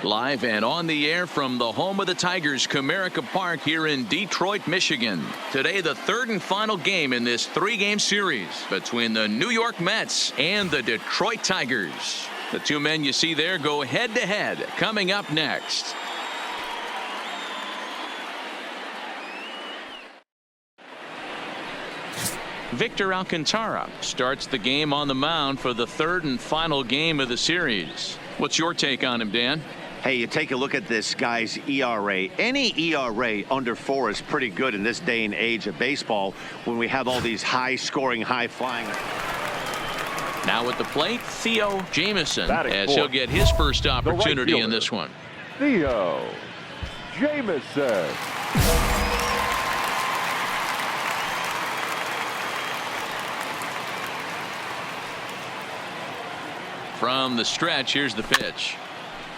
Live and on the air from the home of the Tigers, Comerica Park here in Detroit, Michigan. Today, the third and final game in this three-game series between the New York Mets and the Detroit Tigers. The two men you see there go head-to-head coming up next. Victor Alcantara starts the game on the mound for the third and final game of the series. What's your take on him, Dan? Hey, you take a look at this guy's ERA. Any ERA under 4 is pretty good in this day and age of baseball when we have all these high-scoring, high-flying. Now at the plate, Theo Jameson, as he'll get his first opportunity in this one. Theo Jameson. From the stretch, here's the pitch.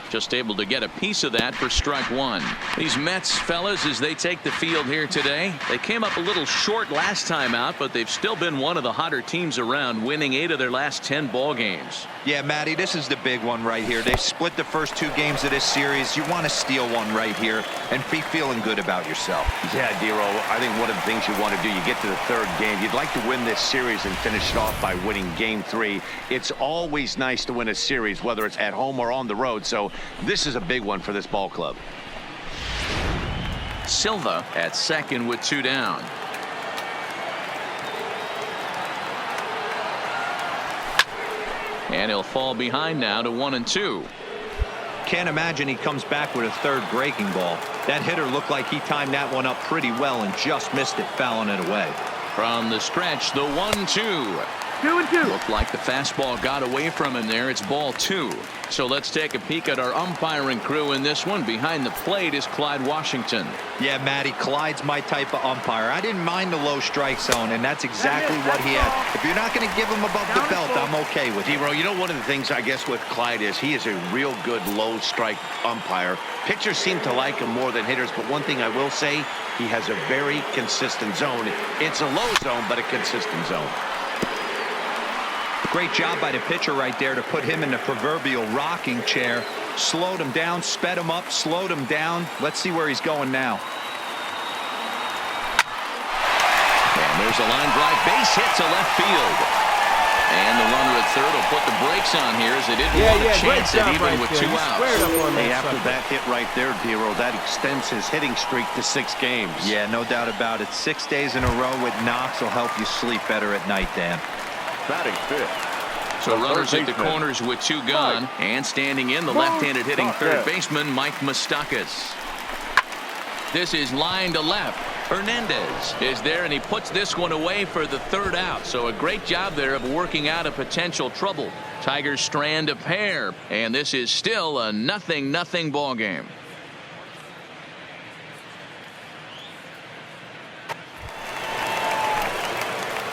Just able to get a piece of that for strike one. These Mets fellas, as they take the field here today, they came up a little short last time out, but they've still been one of the hotter teams around, winning 8 of their last 10 ball games. Yeah, Matty, this is the big one right here. They've split the first 2 games of this series. You want to steal one right here and be feeling good about yourself. Yeah, Dero, I think one of the things you want to do, you get to the third game, you'd like to win this series and finish it off by winning game 3. It's always nice to win a series, whether it's at home or on the road, so this is a big one for this ball club. Silva at second with 2 down. And he'll fall behind now to 1 and 2. Can't imagine he comes back with a third breaking ball. That hitter looked like he timed that one up pretty well and just missed it, fouling it away. From the stretch, the 1-2. 2-2. Looked like the fastball got away from him there. It's ball 2. So let's take a peek at our umpiring crew in this one. Behind the plate is Clyde Washington. Yeah, Matty, Clyde's my type of umpire. I didn't mind the low strike zone, and that's exactly what he had. If you're not going to give him above the belt, I'm okay with it. Dero, you know, one of the things I guess with Clyde is he is a real good low strike umpire. Pitchers seem to like him more than hitters, but one thing I will say, he has a very consistent zone. It's a low zone, but a consistent zone. Great job by the pitcher right there to put him in the proverbial rocking chair. Slowed him down, sped him up, slowed him down. Let's see where he's going now. And there's a line drive, base hit to left field. And the runner at third will put the brakes on here as they didn't want to chance it even with 2 outs. Hey, after that hit right there, Dero, that extends his hitting streak to 6 games. Yeah, no doubt about it. 6 days in a row with knocks will help you sleep better at night, Dan. Batting fifth. So runners at the corners with 2 gone, and standing in the left-handed hitting third baseman Mike Moustakas. This is line to left. Hernandez is there, and he puts this one away for the 3rd out. So a great job there of working out a potential trouble. Tigers strand a pair, and this is still a 0-0 ball game.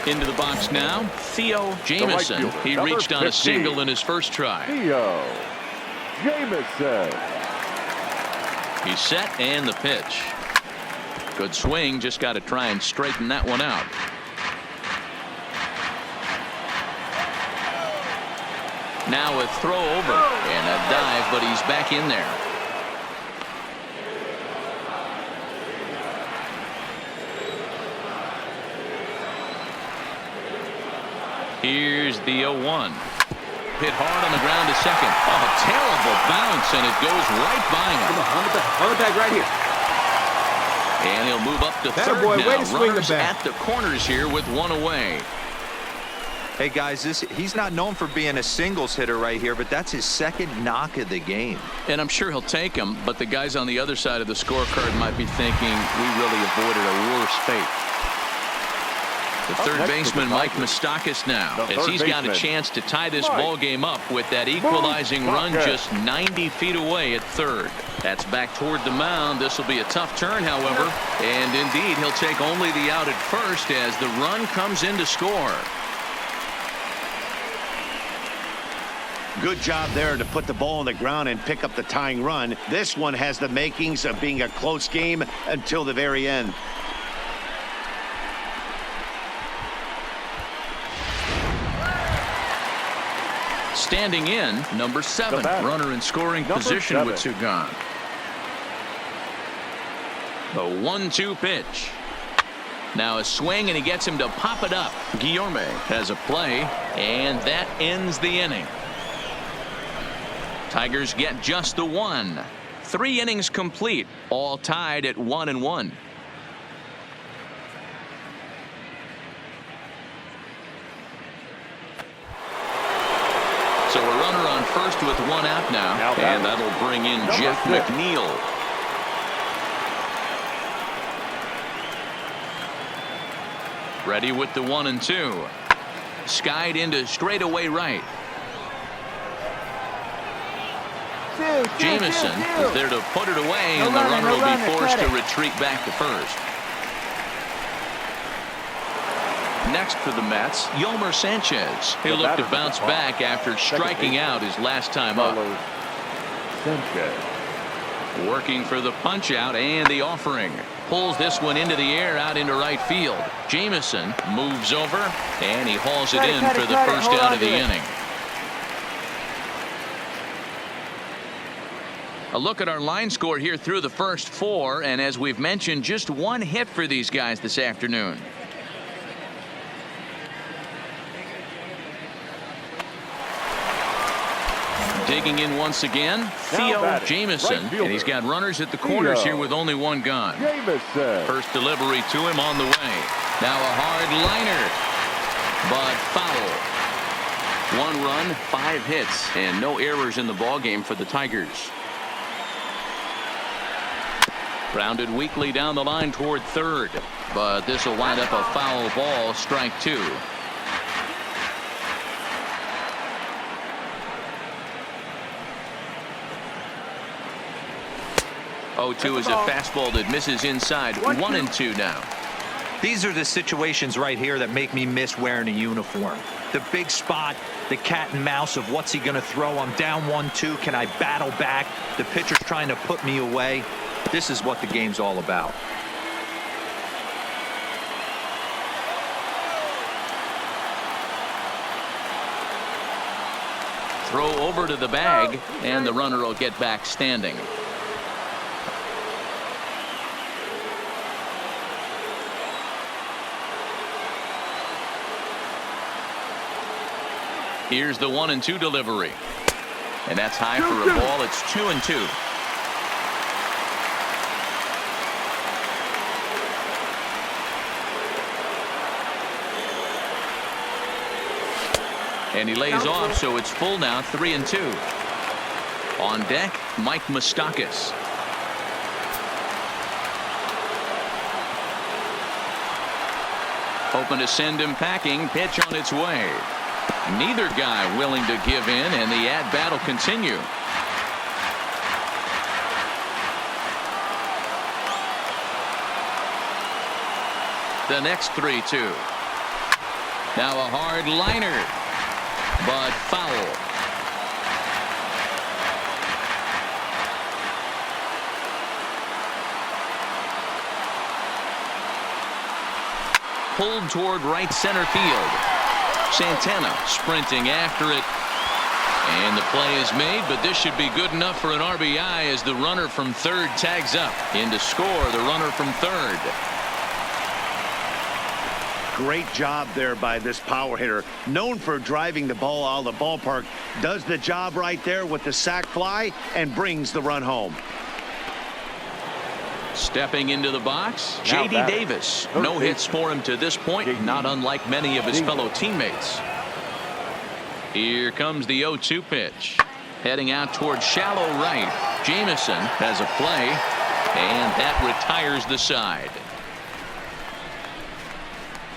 Into the box now, Theo Jameson. He reached on a single in his first try. Theo Jameson. He's set, and the pitch. Good swing, just got to try and straighten that one out. Now a throw over and a dive, but he's back in there. Here's the 0-1. Hit hard on the ground to second. Oh, a terrible bounce, and it goes right by him. On the back right here. And he'll move up to third now. Runners at the corners here with 1 away. Hey, guys, he's not known for being a singles hitter right here, but that's his 2nd knock of the game. And I'm sure he'll take him, but the guys on the other side of the scorecard might be thinking we really avoided a worse fate. The third baseman Mike Moustakas now, as he's got a chance to tie this ball game up with that equalizing run just 90 feet away at third. That's back toward the mound. This will be a tough turn, however, and indeed he'll take only the out at first as the run comes in to score. Good job there to put the ball on the ground and pick up the tying run. This one has the makings of being a close game until the very end. Standing in, number 7. Runner in scoring position with 2 gone. The 1-2 pitch. Now a swing, and he gets him to pop it up. Guillorme has a play, and that ends the inning. Tigers get just the 1. 3 innings complete, all tied at 1-1. So a runner on first with 1 out now, and that'll bring in Jeff McNeil. Ready with the 1-2. Skied into straightaway right. Jameson is there to put it away, and the runner will be forced to retreat back to first. Next for the Mets, Yolmer Sanchez. He'll look to bounce back after striking out his last time up. Working for the punch out and the offering. Pulls this one into the air out into right field. Jameson moves over, and he hauls it in for the first out of the inning. A look at our line score here through the first 4, and as we've mentioned, just 1 hit for these guys this afternoon. Digging in once again, Theo Jameson, and he's got runners at the corners here with only 1 gone. First delivery to him on the way. Now a hard liner, but foul. 1 run, 5 hits, and no errors in the ballgame for the Tigers. Grounded weakly down the line toward third, but this will wind up a foul ball, strike 2. 0-2 is a fastball that misses inside. 1-2 now. These are the situations right here that make me miss wearing a uniform. The big spot, the cat and mouse of what's he going to throw. I'm down 1-2. Can I battle back? The pitcher's trying to put me away. This is what the game's all about. Throw over to the bag, and the runner will get back standing. Here's the 1-2 delivery, and that's high for a ball. It's 2-2. And he lays off, so it's full now, 3-2. On deck, Mike Moustakas. Hoping to send him packing. Pitch on its way. Neither guy willing to give in, and the at-bat will continue. The next 3-2. Now a hard liner, but foul. Pulled toward right center field. Santana sprinting after it, and the play is made, but this should be good enough for an RBI as the runner from third tags up. In to score the runner from third. Great job there by this power hitter, known for driving the ball out of the ballpark. Does the job right there with the sac fly and brings the run home. Stepping into the box, J.D. Davis. No hits for him to this point, not unlike many of his fellow teammates. Here comes the 0-2 pitch. Heading out toward shallow right. Jameson has a play, and that retires the side.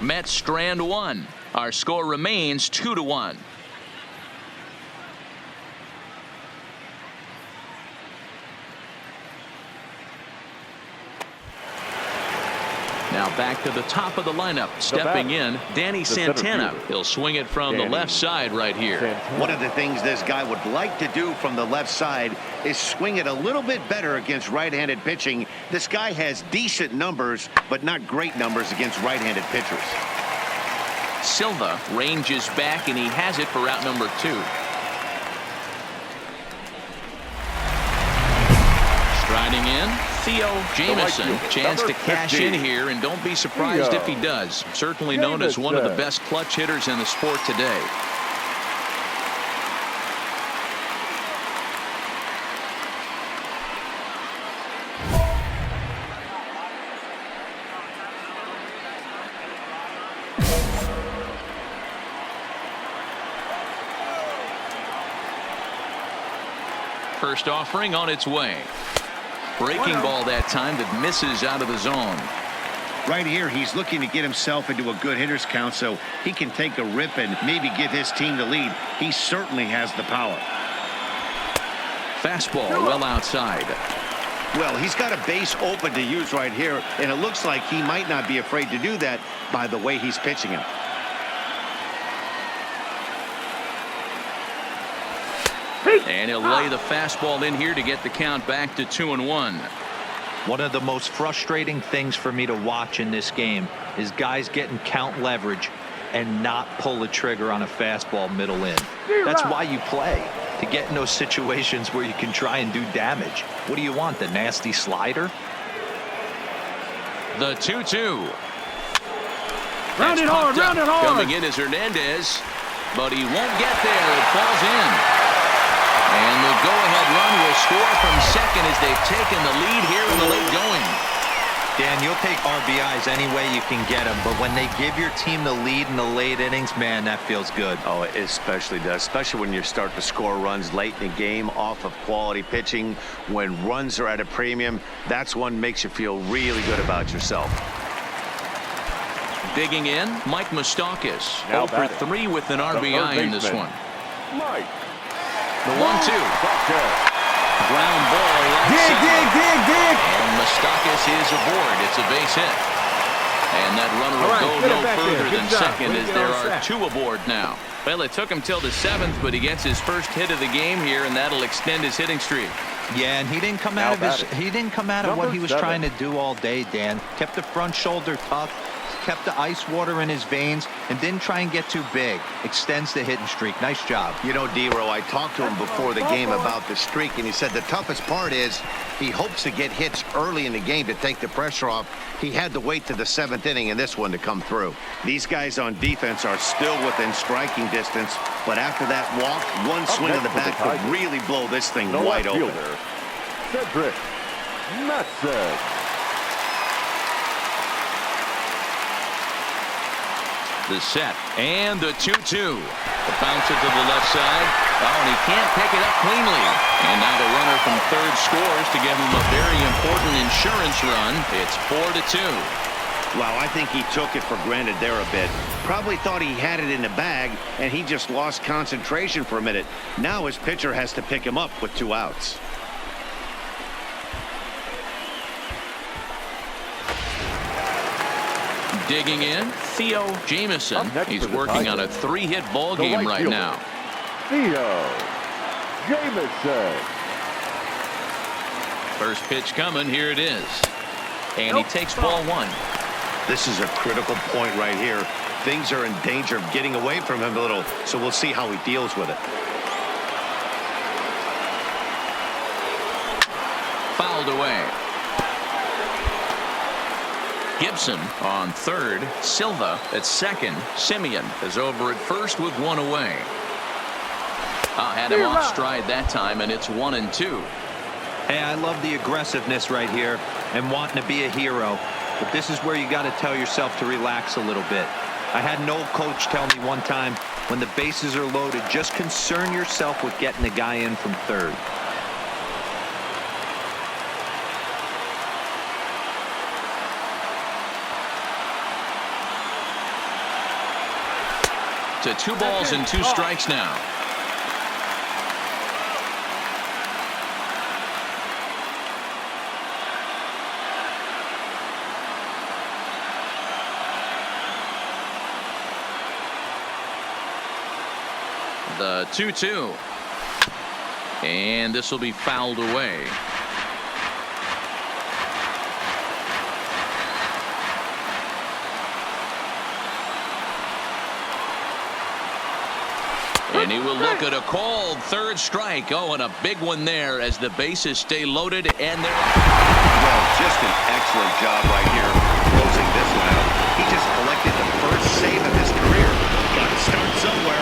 Mets strand 1. Our score remains 2-1. Now back to the top of the lineup. Stepping in, Danny Santana. He'll swing it from the left side right here. One of the things this guy would like to do from the left side is swing it a little bit better against right-handed pitching. This guy has decent numbers, but not great numbers against right-handed pitchers. Silva ranges back, and he has it for out number 2. Riding in, Theo Jameson. Chance to cash in here, and don't be surprised if he does. Certainly known as one of the best clutch hitters in the sport today. First offering on its way. Breaking ball that time that misses out of the zone. Right here, he's looking to get himself into a good hitter's count so he can take a rip and maybe give his team the lead. He certainly has the power. Fastball well outside. Well, he's got a base open to use right here, and it looks like he might not be afraid to do that by the way he's pitching him. And he'll lay the fastball in here to get the count back to 2-1. One of the most frustrating things for me to watch in this game is guys getting count leverage and not pull the trigger on a fastball middle in. That's why you play, to get in those situations where you can try and do damage. What do you want, the nasty slider? The 2-2. Round it hard, round it hard. Coming in is Hernandez, but he won't get there. It falls in. And the go-ahead run will score from second as they've taken the lead here in the late going. Dan, you'll take RBIs any way you can get them, but when they give your team the lead in the late innings, man, that feels good. Oh, it especially does, especially when you start to score runs late in the game off of quality pitching. When runs are at a premium, that's one makes you feel really good about yourself. Digging in, Mike Moustakas. Now 0 for 3 with an RBI in this one. Mike. The 1-2. Ground ball right Dig. And Moustakas is aboard. It's a base hit. And that runner will go no further than second as there are 2 aboard now. Well, it took him till the 7th, but he gets his first hit of the game here, and that'll extend his hitting streak. Yeah, and he didn't come out of what he was trying to do all day, Dan. Kept the front shoulder tough, kept the ice water in his veins, and didn't try and get too big. Extends the hitting streak. Nice job. You know, D-Row, I talked to him before the game about the streak, and he said the toughest part is he hopes to get hits early in the game to take the pressure off. He had to wait to the 7th inning in this one to come through. These guys on defense are still within striking distance, but after that walk, one swing of the bat could really blow this thing wide open. Cedric Matson. The set and the 2-2. The bouncer to the left side. Oh, and he can't pick it up cleanly. And now the runner from third scores to give him a very important insurance run. It's 4-2. Wow, I think he took it for granted there a bit. Probably thought he had it in the bag, and he just lost concentration for a minute. Now his pitcher has to pick him up with 2 outs. Digging in, Theo Jameson. He's working on a 3-hit ball game right now. Theo Jameson. First pitch coming. Here it is. And he takes ball 1. This is a critical point right here. Things are in danger of getting away from him a little, so we'll see how he deals with it. Fouled away. Gibson on third. Silva at second. Simeon is over at first with 1 away. Had him off stride that time, and it's 1-2. Hey, I love the aggressiveness right here and wanting to be a hero. But this is where you got to tell yourself to relax a little bit. I had an old coach tell me one time, when the bases are loaded, just concern yourself with getting the guy in from third. To 2 balls and 2 strikes now. The 2-2. And this will be fouled away. And he will look at a called third strike. Oh, and a big one there as the bases stay loaded, and they're... Well, just an excellent job right here closing this one out. He just collected the first save of his career. Got to start somewhere.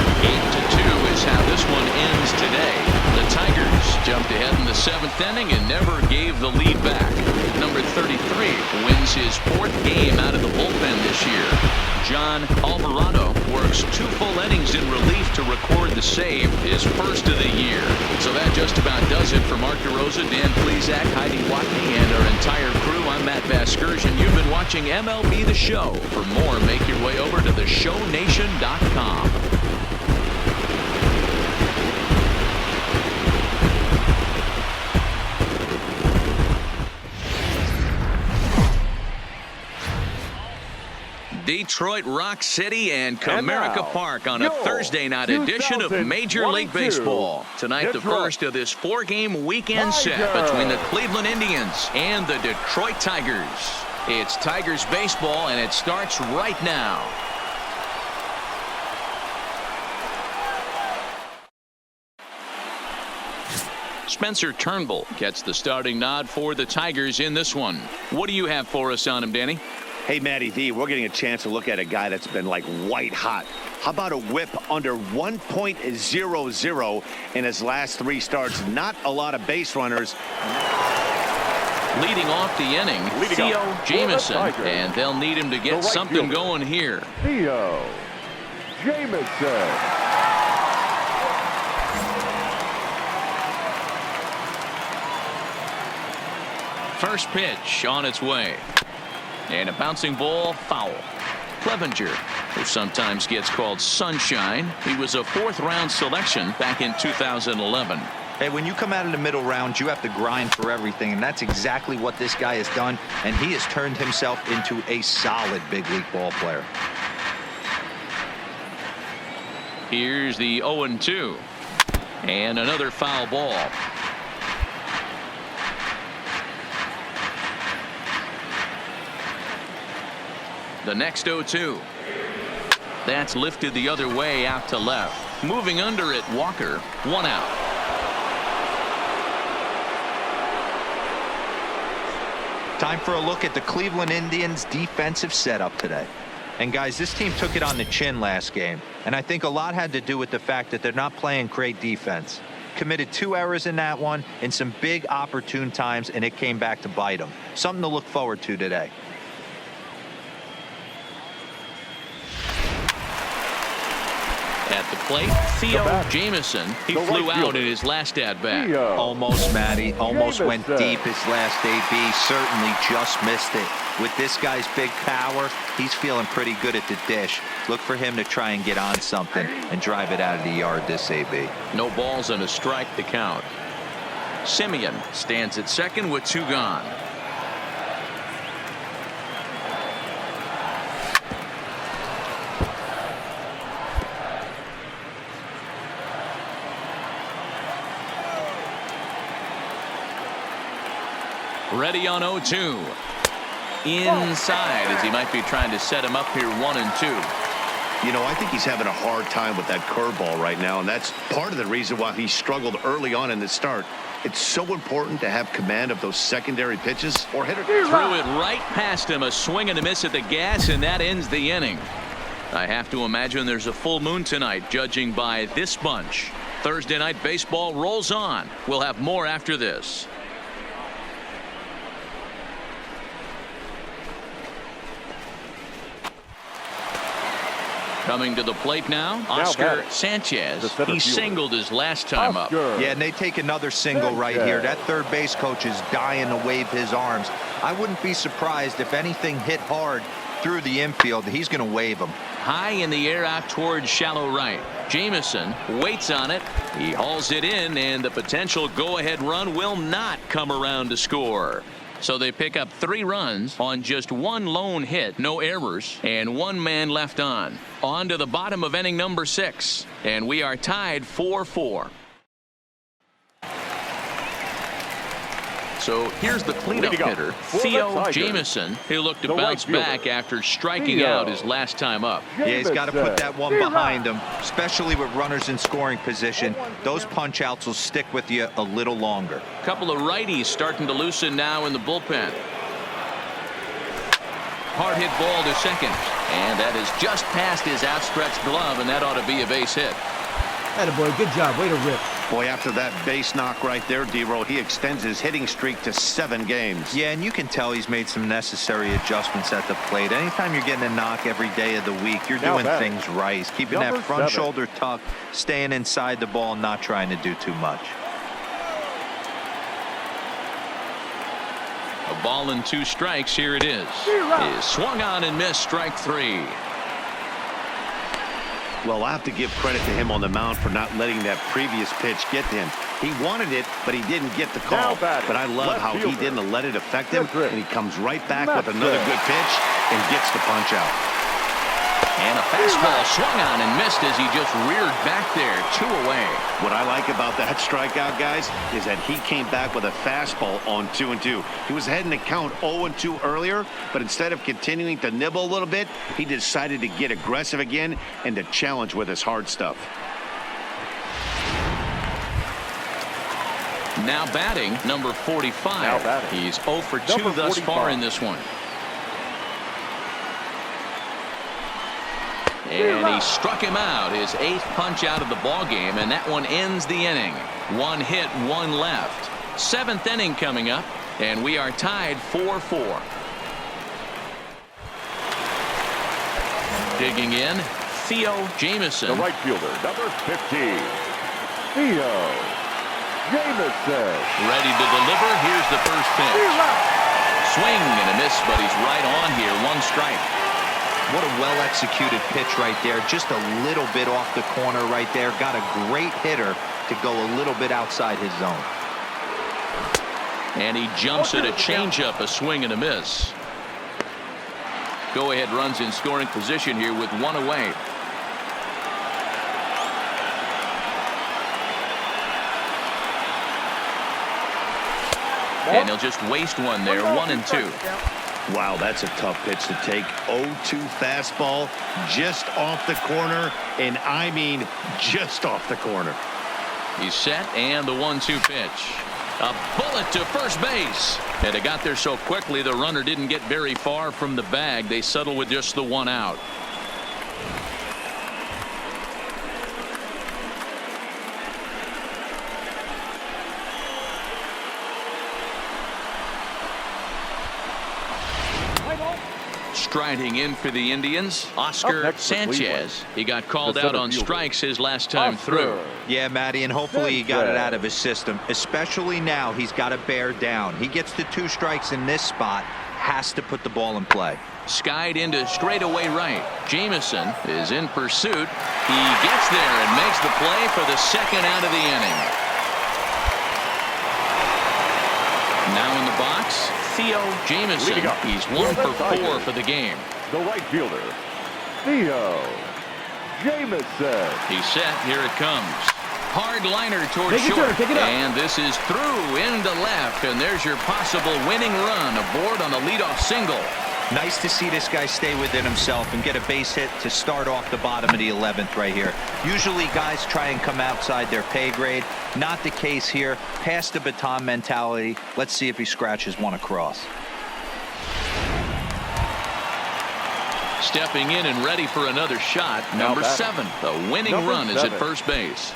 8-2 is how this one ends today. The Tigers jumped ahead in the 7th inning and never gave the lead back. Number 33 wins his 4th game out of the bullpen this year. John Alvarado works 2 full innings in relief to record the save, his first of the year. So that just about does it for Mark DeRosa, Dan Plizak, Heidi Watney, and our entire crew. I'm Matt Vasgersian. You've been watching MLB The Show. For more, make your way over to theshownation.com. Detroit Rock City and Comerica Park on a Thursday night edition of Major League Baseball. Tonight, the first of this 4-game weekend set between the Cleveland Indians and the Detroit Tigers. It's Tigers baseball, and it starts right now. Spencer Turnbull gets the starting nod for the Tigers in this one. What do you have for us on him, Danny? Hey, Matty V, we're getting a chance to look at a guy that's been like white hot. How about a whip under 1.00 in his last 3 starts? Not a lot of base runners. Leading off the inning, Theo Jameson, and they'll need him to get something going here. Theo Jameson. First pitch on its way. And a bouncing ball, foul. Clevenger, who sometimes gets called Sunshine. He was a 4th-round selection back in 2011. Hey, when you come out of the middle rounds, you have to grind for everything, and that's exactly what this guy has done, and he has turned himself into a solid big league ball player. Here's the 0-2. And another foul ball. The next 0-2. That's lifted the other way out to left. Moving under it, Walker. 1 out. Time for a look at the Cleveland Indians defensive setup today. And guys, this team took it on the chin last game. And I think a lot had to do with the fact that they're not playing great defense. Committed 2 errors in that one in some big opportune times, and it came back to bite them. Something to look forward to today. At the plate, Theo Jameson. He flew out in his last at-bat. Almost, Matty. Almost went deep his last AB. Certainly just missed it. With this guy's big power, he's feeling pretty good at the dish. Look for him to try and get on something and drive it out of the yard this AB. No balls and a strike to count. Simeon stands at second with 2 gone. Ready on 0-2. Inside as he might be trying to set him up here 1-2. You know, I think he's having a hard time with that curveball right now, and that's part of the reason why he struggled early on in the start. It's so important to have command of those secondary pitches or hitter. Threw it right past him, a swing and a miss at the gas, and that ends the inning. I have to imagine there's a full moon tonight, judging by this bunch. Thursday night baseball rolls on. We'll have more after this. Coming to the plate now, Oscar Sanchez. He singled his last time up. Yeah, and they take another single right here. That third base coach is dying to wave his arms. I wouldn't be surprised if anything hit hard through the infield. He's going to wave them. High in the air out towards shallow right. Jameson waits on it. He hauls it in, and the potential go-ahead run will not come around to score. So they pick up 3 runs on just 1 lone hit, no errors, and 1 man left on. On to the bottom of inning number 6, and we are tied 4-4. So here's the cleanup hitter, Theo Jameson, who looked to bounce back after striking out his last time up. Yeah, he's got to put that one behind him, especially with runners in scoring position. Those punch outs will stick with you a little longer. Couple of righties starting to loosen now in the bullpen. Hard hit ball to second, and that is just past his outstretched glove, and that ought to be a base hit. Attaboy, good job, way to rip. Boy, after that base knock right there, D-Roll, he extends his hitting streak to 7 games. Yeah, and you can tell he's made some necessary adjustments at the plate. Anytime you're getting a knock every day of the week, you're doing things right. He's keeping that front shoulder tucked, staying inside the ball, not trying to do too much. A ball and 2 strikes. Here it is. He swung on and missed, strike 3. Well, I have to give credit to him on the mound for not letting that previous pitch get to him. He wanted it, but he didn't get the call. But I love how he didn't let it affect him, and he comes right back with another good pitch and gets the punch out. And a fastball swung on and missed as he just reared back there, 2 away. What I like about that strikeout, guys, is that he came back with a fastball on 2-2. He was heading to count 0-2 earlier, but instead of continuing to nibble a little bit, he decided to get aggressive again and to challenge with his hard stuff. Now batting, number 45. He's 0 for 2 thus far in this one. And he struck him out, his 8th punch out of the ball game, and that one ends the inning. 1 hit, 1 left. 7th inning coming up, and we are tied 4-4. Digging in, Theo Jameson. The right fielder, number 15, Theo Jameson. Ready to deliver. Here's the first pitch. Swing and a miss, but he's right on here. 1 strike. What a well-executed pitch right there. Just a little bit off the corner right there. Got a great hitter to go a little bit outside his zone. And he jumps at a changeup, a swing and a miss. Go-ahead runs in scoring position here with 1 away. And he'll just waste one there, 1-2. Wow, that's a tough pitch to take. 0-2 fastball just off the corner, and I mean just off the corner. He's set, and the 1-2 pitch. A bullet to first base. And it got there so quickly the runner didn't get very far from the bag. They settle with just the 1 out. Striding in for the Indians, Oscar Sanchez. He got called out on strikes his last time through. Yeah, Matty, and hopefully he got it out of his system. Especially now, he's got to bear down. He gets the 2 strikes in this spot, has to put the ball in play. Skied into straightaway right. Jameson is in pursuit. He gets there and makes the play for the 2nd out of the inning. Now in the box, Theo Jameson. He's 1 for 4 for the game. The right fielder, Theo Jameson. He's set. Here it comes. Hard liner towards short. And this is through into left. And there's your possible winning run aboard on the leadoff single. Nice to see this guy stay within himself and get a base hit to start off the bottom of the 11th right here. Usually guys try and come outside their pay grade. Not the case here. Pass the baton mentality. Let's see if he scratches one across. Stepping in and ready for another shot. Number 7. The winning run is at first base.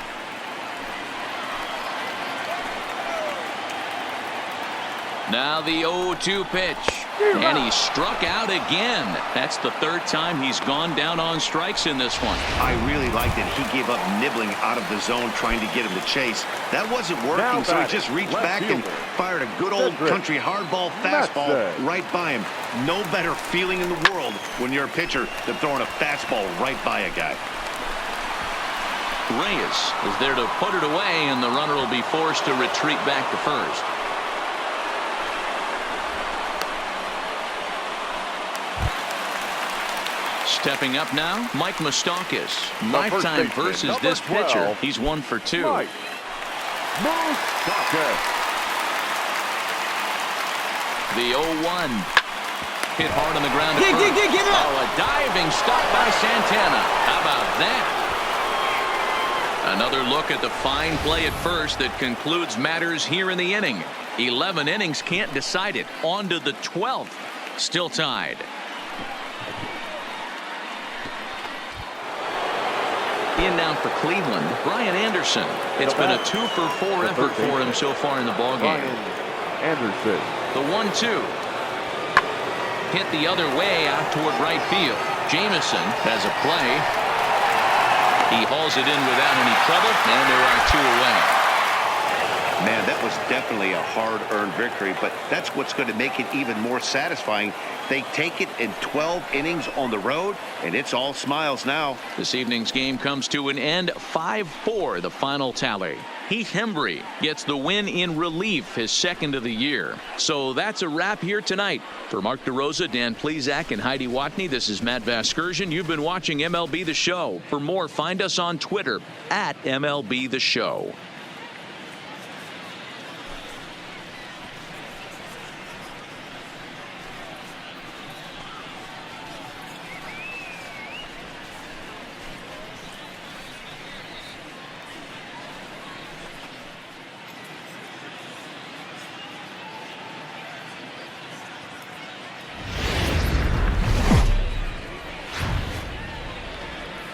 Now the 0-2 pitch. And he struck out again. That's the 3rd time he's gone down on strikes in this one. I really like that he gave up nibbling out of the zone trying to get him to chase. That wasn't working, so he just reached back and fired a good old country hardball fastball right by him. No better feeling in the world when you're a pitcher than throwing a fastball right by a guy. Ramirez is there to put it away, and the runner will be forced to retreat back to first. Stepping up now, Mike Moustakas. Lifetime versus this pitcher. He's 1 for 2. Mike Moustakas. The 0-1. Hit hard on the ground. Get it up. Oh, a diving stop by Santana. How about that? Another look at the fine play at first that concludes matters here in the inning. 11 innings can't decide it. On to the 12th. Still tied. In now for Cleveland, Brian Anderson. It's been a 2-for-4 effort for him so far in the ballgame. Anderson. The 1-2. Hit the other way out toward right field. Jameson has a play. He hauls it in without any trouble, and there are 2 away. Man, that was definitely a hard-earned victory, but that's what's going to make it even more satisfying. They take it in 12 innings on the road, and it's all smiles now. This evening's game comes to an end. 5-4, the final tally. Heath Hembree gets the win in relief, his second of the year. So that's a wrap here tonight. For Mark DeRosa, Dan Plizak, and Heidi Watney, this is Matt Vasgersian. You've been watching MLB The Show. For more, find us on Twitter at MLB The Show.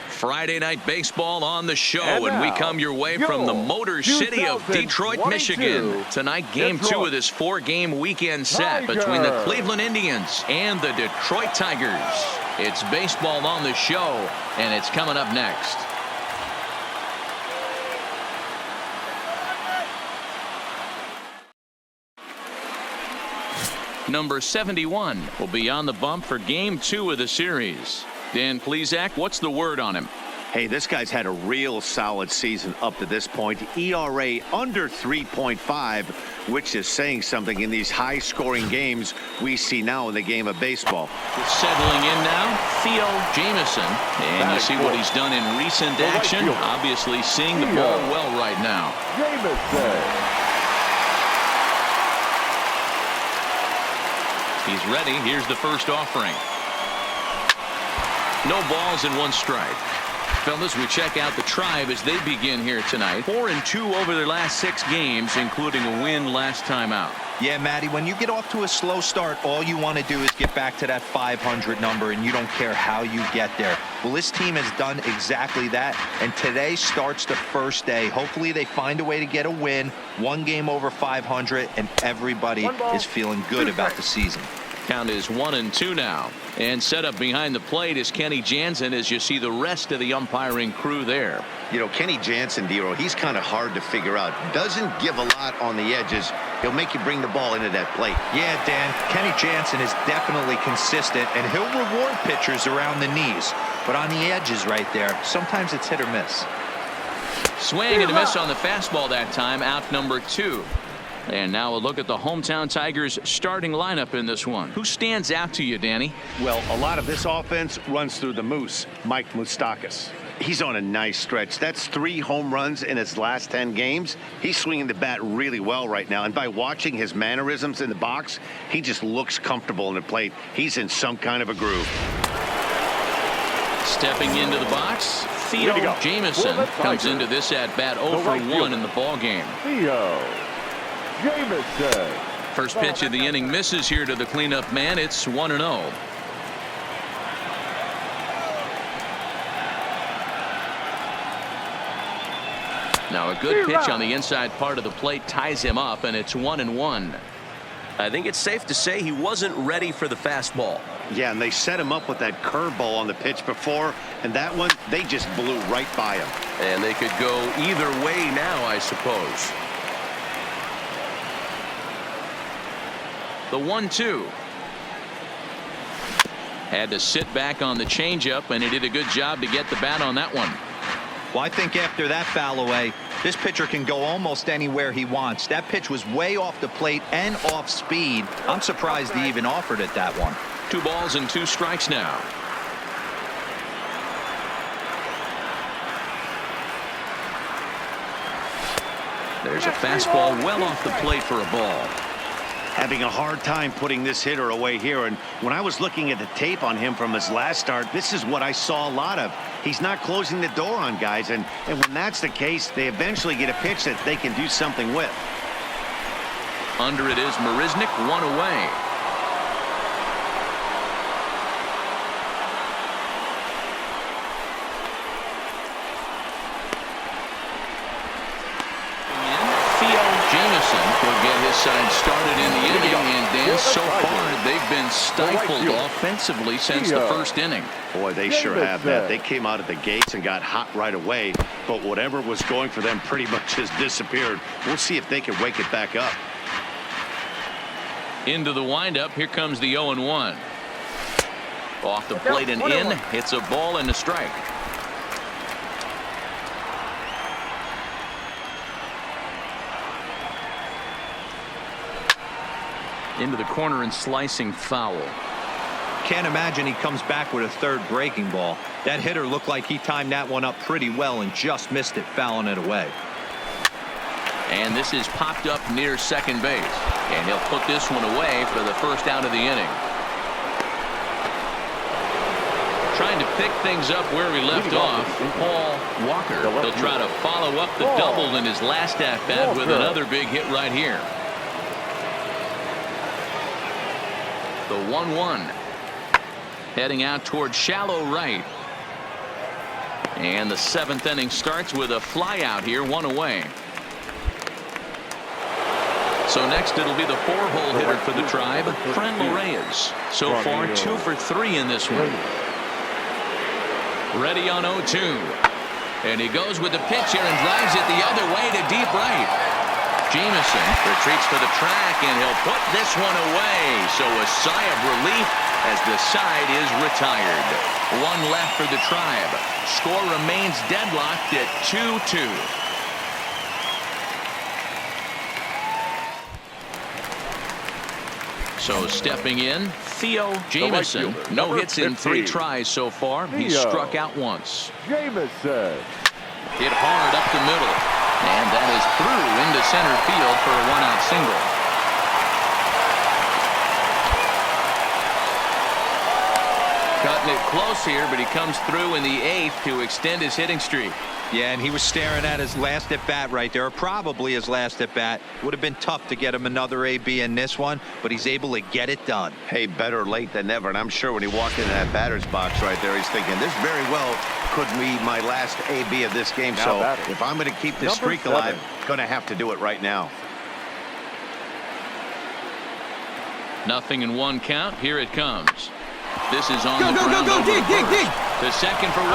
Friday Night Baseball on the show, and we come your way from the Motor City of Detroit, Michigan. Tonight, Game 2 of this 4-game weekend set between the Cleveland Indians and the Detroit Tigers. It's baseball on the show, and it's coming up next. Number 71 will be on the bump for Game 2 of the series. Dan Plizak, what's the word on him? Hey, this guy's had a real solid season up to this point. ERA under 3.5, which is saying something in these high-scoring games we see now in the game of baseball. Settling in now, Theo Jameson. And you see what he's done in recent action. Obviously seeing the ball well right now. Jameson. He's ready. Here's the first offering. No balls and 1 strike. Fellas, we check out the Tribe as they begin here tonight. 4-2 over their last 6 games, including a win last time out. Yeah, Matty, when you get off to a slow start, all you want to do is get back to that 500 number, and you don't care how you get there. Well, this team has done exactly that, and today starts the first day. Hopefully they find a way to get a win, 1 game over 500, and everybody is feeling good about the season. Count is 1-2 now. And set up behind the plate is Kenny Jansen as you see the rest of the umpiring crew there. You know, Kenny Jansen, Dero, he's kind of hard to figure out. Doesn't give a lot on the edges. He'll make you bring the ball into that plate. Yeah, Dan, Kenny Jansen is definitely consistent, and he'll reward pitchers around the knees. But on the edges right there, sometimes it's hit or miss. Swing and a miss on the fastball that time, out number 2. And now a look at the hometown Tigers starting lineup in this one. Who stands out to you, Danny? Well, a lot of this offense runs through the Moose, Mike Moustakas. He's on a nice stretch. That's 3 home runs in his last 10 games. He's swinging the bat really well right now. And by watching his mannerisms in the box, he just looks comfortable in the plate. He's in some kind of a groove. Stepping into the box, Theo Jameson comes into this at-bat 0-for-1 in the ballgame. Theo Jameson. First pitch of the inning misses here to the cleanup man. It's 1-0. Now a good pitch on the inside part of the plate ties him up, and it's 1-1. I think it's safe to say he wasn't ready for the fastball. Yeah, and they set him up with that curveball on the pitch before, and that one, they just blew right by him. And they could go either way now, I suppose. The 1-2. Had to sit back on the changeup, and he did a good job to get the bat on that one. Well, I think after that foul away, this pitcher can go almost anywhere he wants. That pitch was way off the plate and off speed. I'm surprised he even offered it that one. 2 balls and 2 strikes now. There's a fastball well off the plate for a ball. Having a hard time putting this hitter away here. And when I was looking at the tape on him from his last start, this is what I saw a lot of. He's not closing the door on guys. And when that's the case, they eventually get a pitch that they can do something with. Under it is Marisnik, 1 away. Theo Jameson will get his side started in the inning, and Dan, so far they've been stifled offensively since the first inning. Boy, they sure have that. They came out of the gates and got hot right away, but whatever was going for them pretty much has disappeared. We'll see if they can wake it back up. Into the windup, here comes the 0-1. Off the plate and in, it's a ball and a strike. Into the corner and slicing foul. Can't imagine he comes back with a third breaking ball. That hitter looked like he timed that one up pretty well and just missed it, fouling it away. And this is popped up near second base. And he'll put this one away for the first out of the inning. Trying to pick things up where we left off, Paul Walker. He'll try to follow up the double in his last at-bat with another big hit right here. The 1-1. Heading out towards shallow right. And the 7th inning starts with a fly out here, 1 away. So next it'll be the 4-hole hitter for the Tribe, Ramirez. So far 2 for 3 in this one. Ready on 0-2. And he goes with the pitch here and drives it the other way to deep right. Jameson retreats to the track, and he'll put this one away. So a sigh of relief as the side is retired. 1 left for the Tribe. Score remains deadlocked at 2-2. So stepping in, Theo Jameson. No hits in 3 tries so far. He's struck out once. Jameson. Hit hard up the middle. And that is through into center field for a 1-out single. Cutting it close here, but he comes through in the 8th to extend his hitting streak. Yeah, and he was staring at his last at bat right there, or probably his last at bat. Would have been tough to get him another AB in this one, but he's able to get it done. Hey, better late than never. And I'm sure when he walked into that batter's box right there, he's thinking this very well could be my last AB of this game. So if I'm going to keep this streak alive, going to have to do it right now. Nothing in 1 count. Here it comes. This is on the ground. Go, dig. To second for 1.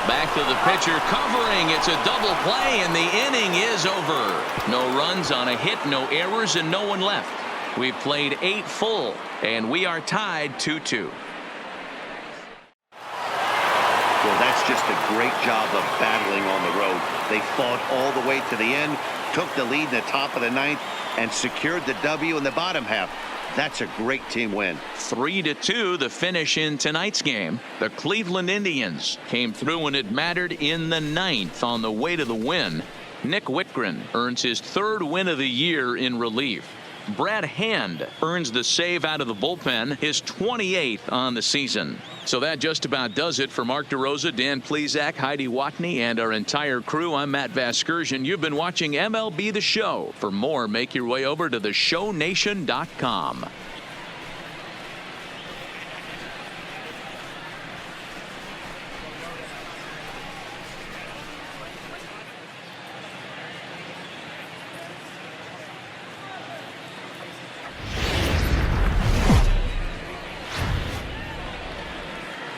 Back to the pitcher, covering. It's a double play, and the inning is over. No runs on a hit, no errors, and no one left. We've played 8 full, and we are tied 2-2. Well, that's just a great job of battling on the road. They fought all the way to the end, took the lead in the top of the 9th, and secured the W in the bottom half. That's a great team win. 3-2 the finish in tonight's game. The Cleveland Indians came through when it mattered in the 9th on the way to the win. Nick Whitgren earns his 3rd win of the year in relief. Brad Hand earns the save out of the bullpen, his 28th on the season. So that just about does it for Mark DeRosa, Dan Plizak, Heidi Watney, and our entire crew. I'm Matt Vasgersian. You've been watching MLB The Show. For more, make your way over to theshownation.com.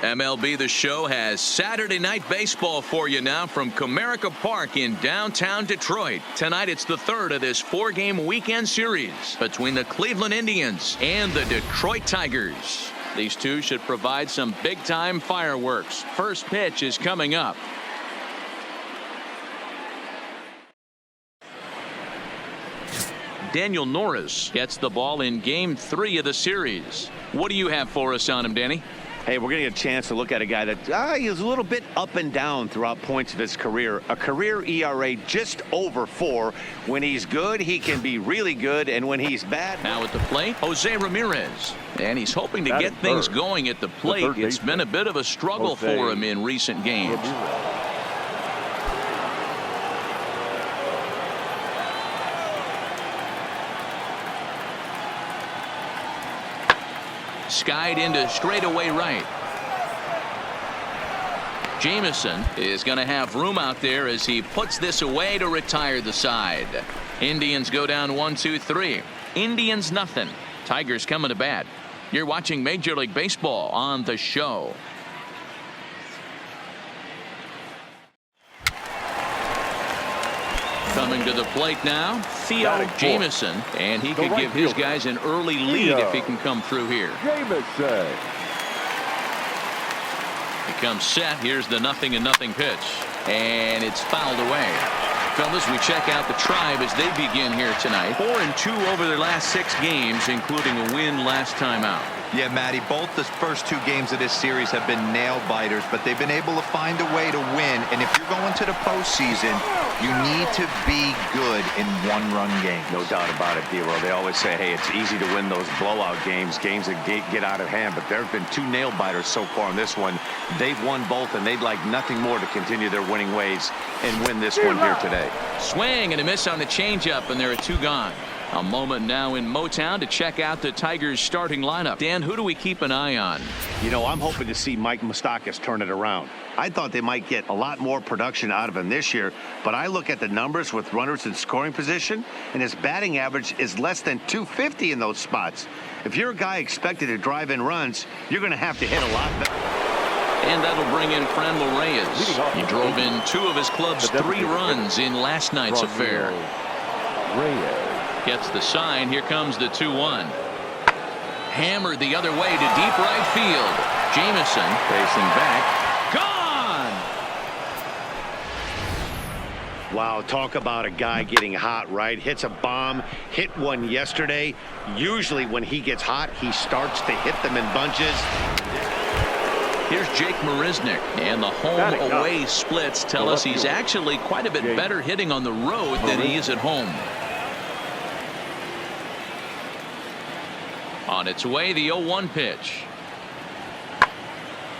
MLB The Show has Saturday Night Baseball for you now from Comerica Park in downtown Detroit. Tonight it's the 3rd of this 4-game weekend series between the Cleveland Indians and the Detroit Tigers. These two should provide some big-time fireworks. First pitch is coming up. Daniel Norris gets the ball in Game 3 of the series. What do you have for us on him, Danny? Hey, we're getting a chance to look at a guy that he was a little bit up and down throughout points of his career. A career ERA just over 4. When he's good, he can be really good, and when he's bad... Now at the plate, Jose Ramirez. And he's hoping to get things going at the plate. It's been a bit of a struggle for him in recent games. Skied into straightaway right. Jameson is going to have room out there as he puts this away to retire the side. Indians go down 1-2-3. Indians nothing. Tigers coming to bat. You're watching Major League Baseball on The Show. Coming to the plate now, Theo Jameson, and he could give his guys an early lead if he can come through here. Jameson. He comes set. Here's the 0-0 pitch, and it's fouled away. Fellas, we check out the Tribe as they begin here tonight. 4-2 over their last 6 games, including a win last time out. Yeah, Matty, both the first 2 games of this series have been nail-biters, but they've been able to find a way to win. And if you're going to the postseason, you need to be good in one-run games. No doubt about it, D-Roll. They always say, hey, it's easy to win those blowout games that get out of hand. But there have been 2 nail-biters so far in this one. They've won both, and they'd like nothing more to continue their winning ways and win this one here today. Swing and a miss on the changeup, and there are 2 gone. A moment now in Motown to check out the Tigers starting lineup. Dan, who do we keep an eye on? You know, I'm hoping to see Mike Moustakas turn it around. I thought they might get a lot more production out of him this year, but I look at the numbers with runners in scoring position, and his batting average is less than .250 in those spots. If you're a guy expected to drive in runs, you're going to have to hit a lot better. And that'll bring in Turnbull. He drove in 2 of his club's 3 runs in last night's affair. Gets the sign. Here comes the 2-1. Hammered the other way to deep right field. Jameson facing back. Gone! Wow, talk about a guy getting hot, right? Hits a bomb, hit one yesterday. Usually when he gets hot, he starts to hit them in bunches. Here's Jake Marisnick, and the home-away splits tell us he's actually quite a bit better hitting on the road than he is at home. On its way, the 0-1 pitch.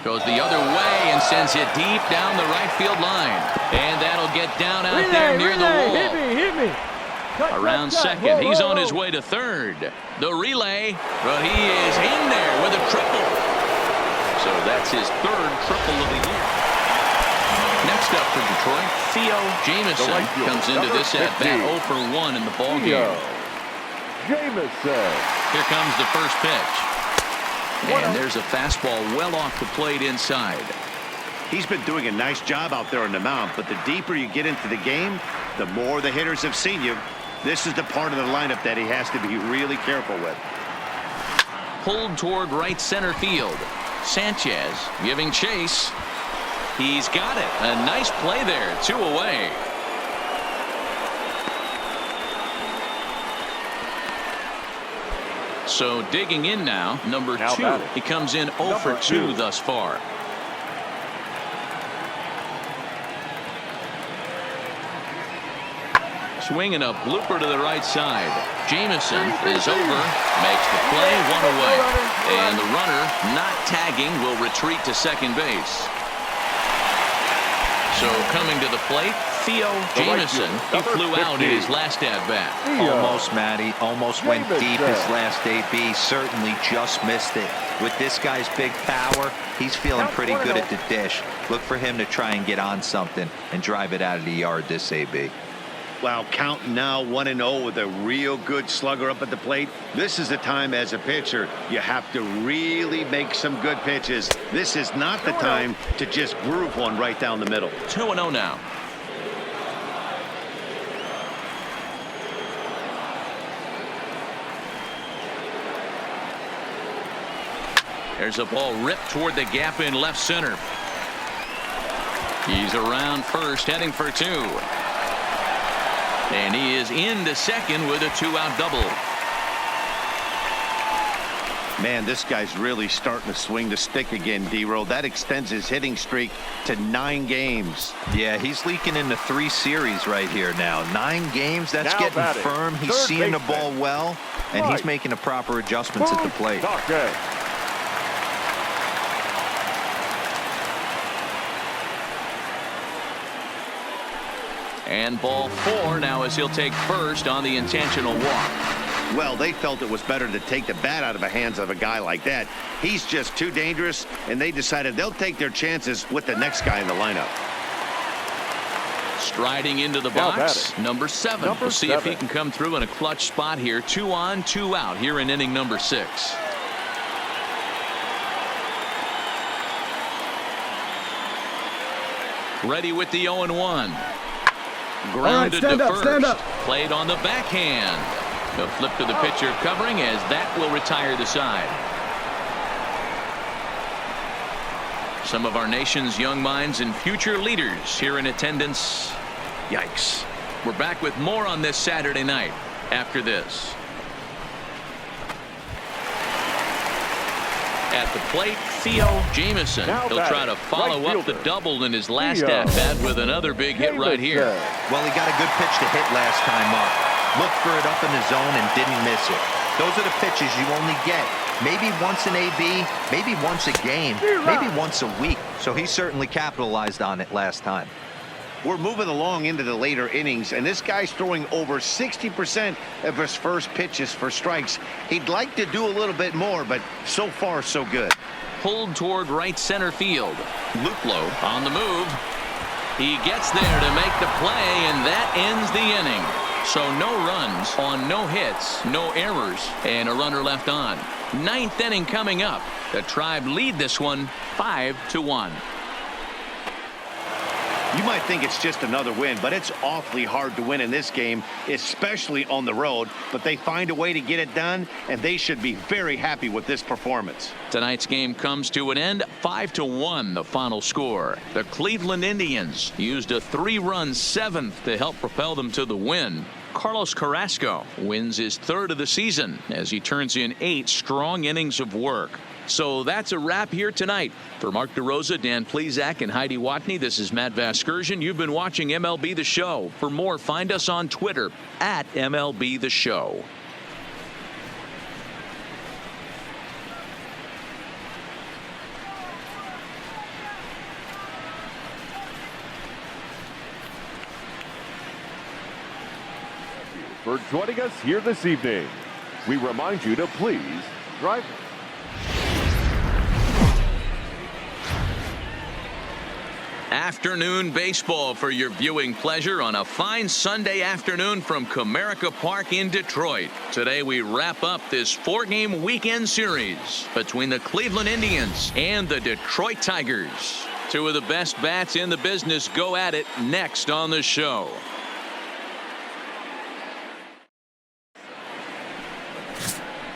Goes the other way and sends it deep down the right field line. And that'll get down out there near the wall. Hit me. Around second. He's on his way to third. The relay, but he is in there with a triple. So that's his 3rd triple of the year. Next up for Detroit, Theo Jameson comes into this at-bat 0 for 1 in the ballgame. Jameson. Here comes the first pitch. And there's a fastball well off the plate inside. He's been doing a nice job out there on the mound, but the deeper you get into the game, the more the hitters have seen you. This is the part of the lineup that he has to be really careful with. Pulled toward right center field. Sanchez giving chase. He's got it. A nice play there. 2 away. So digging in now, number 2. He comes in 0 for 2 thus far. Swinging a blooper to the right side. Jameson is over, makes the play, 1 away. And the runner, not tagging, will retreat to second base. So coming to the plate, Theo Jameson. He flew out in his last at-bat. Almost, Matty. Almost went deep his last AB. Certainly just missed it. With this guy's big power, he's feeling pretty good at the dish. Look for him to try and get on something and drive it out of the yard this AB. Wow, count now 1-0 with a real good slugger up at the plate. This is the time as a pitcher you have to really make some good pitches. This is not the time to just groove one right down the middle. 2-0 now. There's a ball ripped toward the gap in left center. He's around first, heading for 2. And he is into second with a 2-out double. Man, this guy's really starting to swing the stick again, D-Roll. That extends his hitting streak to 9 games. Yeah, he's leaking into 3 series right here now. 9 games, that's Now getting batting, firm. He's third seeing the baseman. ball well, and he's making the proper adjustments at the plate. Okay. And ball 4 now as he'll take first on the intentional walk. Well, they felt it was better to take the bat out of the hands of a guy like that. He's just too dangerous, and they decided they'll take their chances with the next guy in the lineup. Striding into the Now box, batting. number 7. Number We'll see if he 7. can come through in a clutch spot here. 2 on, 2 out here in inning number 6. Ready with the 0-1. Grounded stand to up, first. stand up. Played on the backhand. The flip to the pitcher covering as that will retire the side. Some of our nation's young minds and future leaders here in attendance. Yikes. We're back with more on this Saturday night after this. At the plate, Theo Jameson. Now He'll try to batting, follow right up the fielder, double in his last Theo at-bat with another big hit right here. Jameson. Well, he got a good pitch to hit last time up. Looked for it up in the zone and didn't miss it. Those are the pitches you only get. Maybe once an AB, maybe once a game, maybe once a week. So he certainly capitalized on it last time. We're moving along into the later innings, and this guy's throwing over 60% of his first pitches for strikes. He'd like to do a little bit more, but so far, so good. Pulled toward right center field. Luplow on the move. He gets there to make the play, and that ends the inning. So no runs on no hits, no errors, and a runner left on. 9th inning coming up. The Tribe lead this one 5-1. You might think it's just another win, but it's awfully hard to win in this game, especially on the road. But they find a way to get it done, and they should be very happy with this performance. Tonight's game comes to an end. 5-1 the final score. The Cleveland Indians used a 3-run 7th to help propel them to the win. Carlos Carrasco wins his 3rd of the season as he turns in 8 strong innings of work. So that's a wrap here tonight. For Mark DeRosa, Dan Plizak, and Heidi Watney, this is Matt Vasgersian. You've been watching MLB The Show. For more, find us on Twitter at MLB The Show. For joining us here this evening, we remind you to please drive. Afternoon baseball for your viewing pleasure on a fine Sunday afternoon from Comerica Park in Detroit. Today we wrap up this 4-game weekend series between the Cleveland Indians and the Detroit Tigers. 2 of the best bats in the business go at it next on the show.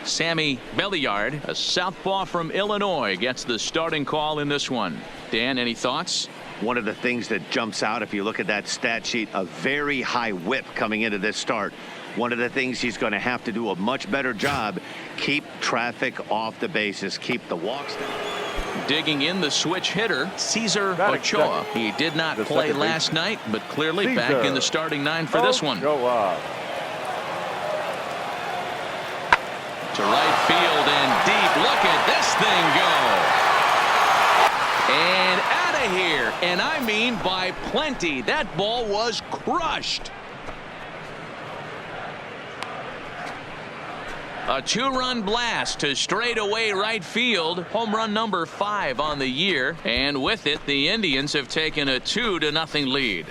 Sammy Belliard, a southpaw from Illinois, gets the starting call in this one. Dan, any thoughts? One of the things that jumps out, if you look at that stat sheet, a very high whip coming into this start. One of the things he's going to have to do a much better job, keep traffic off the bases, keep the walks down. Digging in the switch hitter, Cesar Batting Ochoa. second. He did not The play second last night, but clearly Cesar back in the starting 9 for this one. Ochoa. To right field and deep. Look at this thing go. And out of here. And I mean by plenty. That ball was crushed. A 2-run blast to straightaway right field. Home run number 5 on the year. And with it, the Indians have taken a 2-0 lead.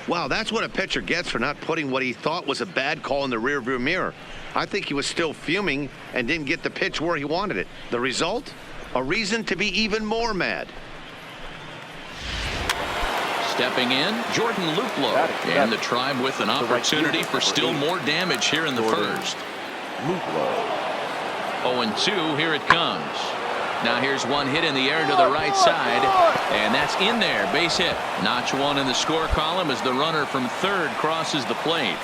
Wow, that's what a pitcher gets for not putting what he thought was a bad call in the rearview mirror. I think he was still fuming and didn't get the pitch where he wanted it. The result? A reason to be even more mad. Stepping in, Jordan Luplow, and the Tribe with an opportunity for still more damage here in the first. Luplow. 0-2, here it comes. Now here's one hit in the air to the right side, and that's in there, base hit. Notch 1 in the score column as the runner from third crosses the plate.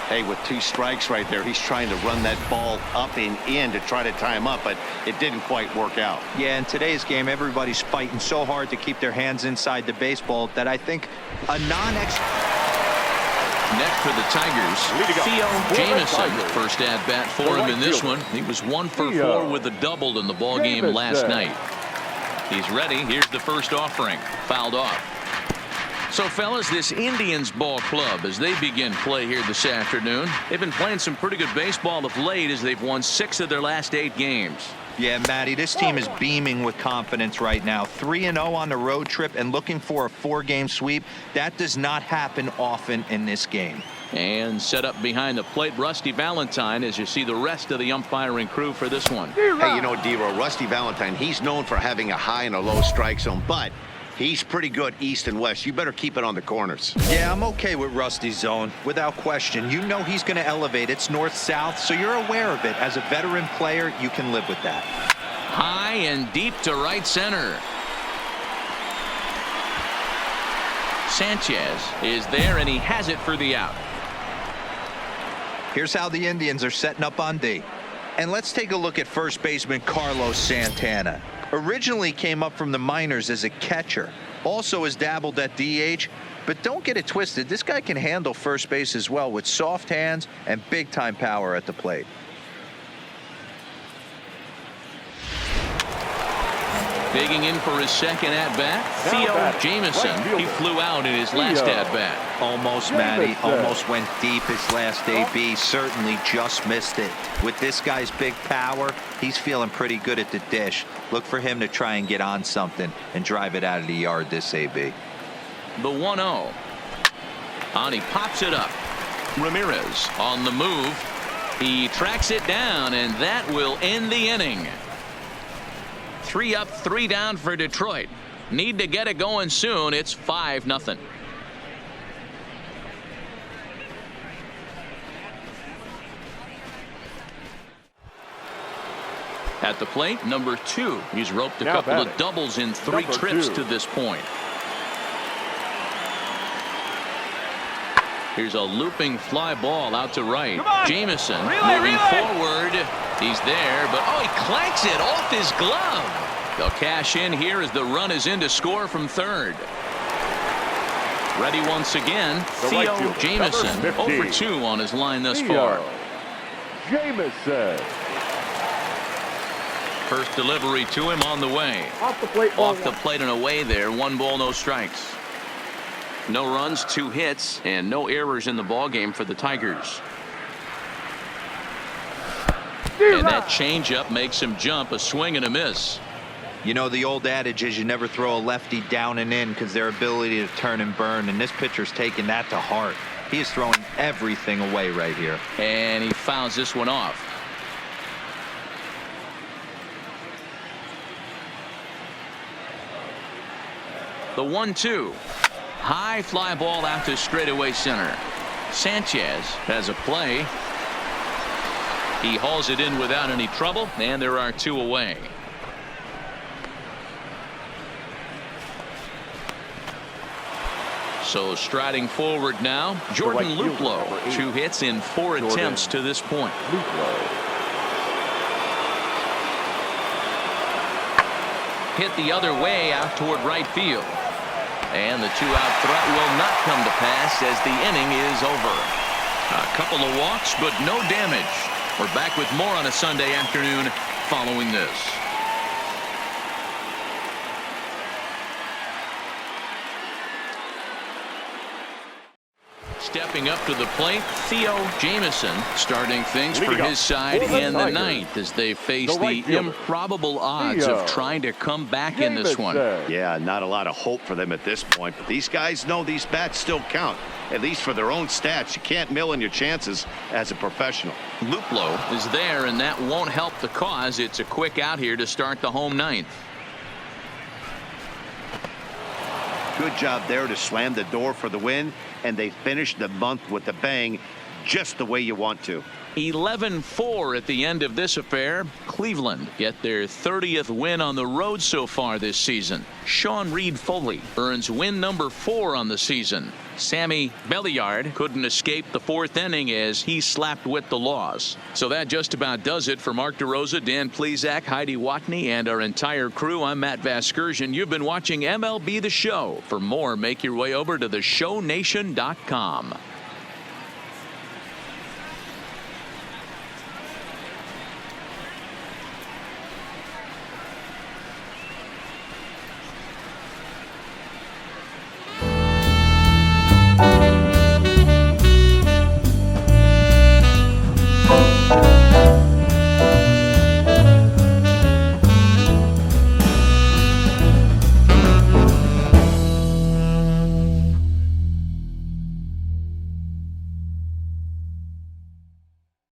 Hey, with 2 strikes right there, he's trying to run that ball up and in to try to tie him up, but it didn't quite work out. Yeah, in today's game, everybody's fighting so hard to keep their hands inside the baseball that I think a Next for the Tigers, Theo Jameson. First at bat for him in this one. He was 1 for 4 with a double in the ball game last night. He's ready. Here's the first offering. Fouled off. So, fellas, this Indians ball club, as they begin play here this afternoon, they've been playing some pretty good baseball of late as they've won 6 of their last 8 games. Yeah, Matty, this team is beaming with confidence right now. 3-0 on the road trip and looking for a 4-game sweep. That does not happen often in this game. And set up behind the plate, Rusty Valentine, as you see the rest of the umpiring crew for this one. Hey, you know, D-Row, Rusty Valentine, he's known for having a high and a low strike zone, but he's pretty good east and west. You better keep it on the corners. Yeah, I'm okay with Rusty's zone, without question. You know he's going to elevate. It's north-south, so you're aware of it. As a veteran player, you can live with that. High and deep to right center. Sanchez is there, and he has it for the out. Here's how the Indians are setting up on D. And let's take a look at first baseman Carlos Santana. Originally came up from the minors as a catcher. Also has dabbled at DH. But don't get it twisted. This guy can handle first base as well with soft hands and big-time power at the plate. Digging in for his second at-bat, Theo Jameson. He flew out in his last at-bat. Almost, Matty. Almost went deep his last AB. Certainly just missed it. With this guy's big power, he's feeling pretty good at the dish. Look for him to try and get on something and drive it out of the yard this AB. The 1-0. And he pops it up. Ramirez on the move. He tracks it down, and that will end the inning. 3 up, 3 down for Detroit. Need to get it going soon. It's 5-0. At the plate, number 2. He's roped a couple of doubles in 3 trips to this point. Here's a looping fly ball out to right. Jameson moving forward. He's there, but he clanks it off his glove. They'll cash in here as the run is in to score from third. Ready once again, Theo Jameson. 0 for 2 on his line thus far. Jameson. First delivery to him on the way. Off the plate and away there. 1 ball, no strikes. No runs, 2 hits, and no errors in the ballgame for the Tigers. And that changeup makes him jump. A swing and a miss. You know, the old adage is you never throw a lefty down and in because their ability to turn and burn, and this pitcher's taking that to heart. He is throwing everything away right here. And he fouls this one off. The 1-2. High fly ball out to straightaway center. Sanchez has a play. He hauls it in without any trouble, and there are 2 away. So striding forward now, Jordan Luplow. 2 hits in 4 attempts to this point. Hit the other way out toward right field. And the 2-out threat will not come to pass as the inning is over. A couple of walks, but no damage. We're back with more on a Sunday afternoon following this. Stepping up to the plate, Theo Jameson starting things for his side in the 9th as they face the improbable odds of trying to come back in this one. Yeah, not a lot of hope for them at this point, but these guys know these bats still count, at least for their own stats. You can't mill in your chances as a professional. Luplow is there, and that won't help the cause. It's a quick out here to start the home 9th. Good job there to slam the door for the win, and they finished the month with a bang, just the way you want to. 11-4 at the end of this affair. Cleveland get their 30th win on the road so far this season. Sean Reed-Foley earns win number 4 on the season. Sammy Belliard couldn't escape the 4th inning as he slapped with the loss. So that just about does it for Mark DeRosa, Dan Plizak, Heidi Watney, and our entire crew. I'm Matt Vasgersian. You've been watching MLB The Show. For more, make your way over to theshownation.com.